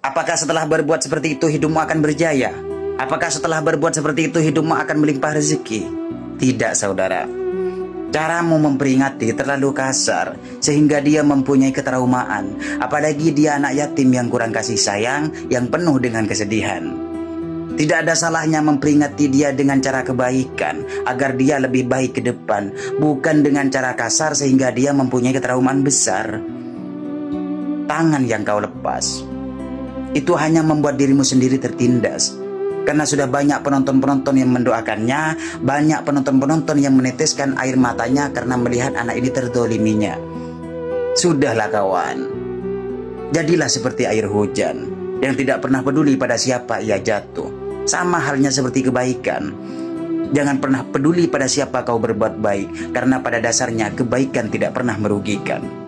Apakah setelah berbuat seperti itu hidupmu akan berjaya? Apakah setelah berbuat seperti itu hidupmu akan melimpah rezeki? Tidak, saudara. Caramu memperingati terlalu kasar sehingga dia mempunyai ketraumaan. Apalagi dia anak yatim yang kurang kasih sayang, yang penuh dengan kesedihan. Tidak ada salahnya memperingati dia dengan cara kebaikan agar dia lebih baik ke depan, bukan dengan cara kasar sehingga dia mempunyai ketraumaan besar. Tangan yang kau lepas itu hanya membuat dirimu sendiri tertindas. Karena sudah banyak penonton-penonton yang mendoakannya, banyak penonton-penonton yang meneteskan air matanya karena melihat anak ini terdoliminya. Sudahlah kawan, jadilah seperti air hujan yang tidak pernah peduli pada siapa ia jatuh. Sama halnya seperti kebaikan. Jangan pernah peduli pada siapa kau berbuat baik, karena pada dasarnya kebaikan tidak pernah merugikan.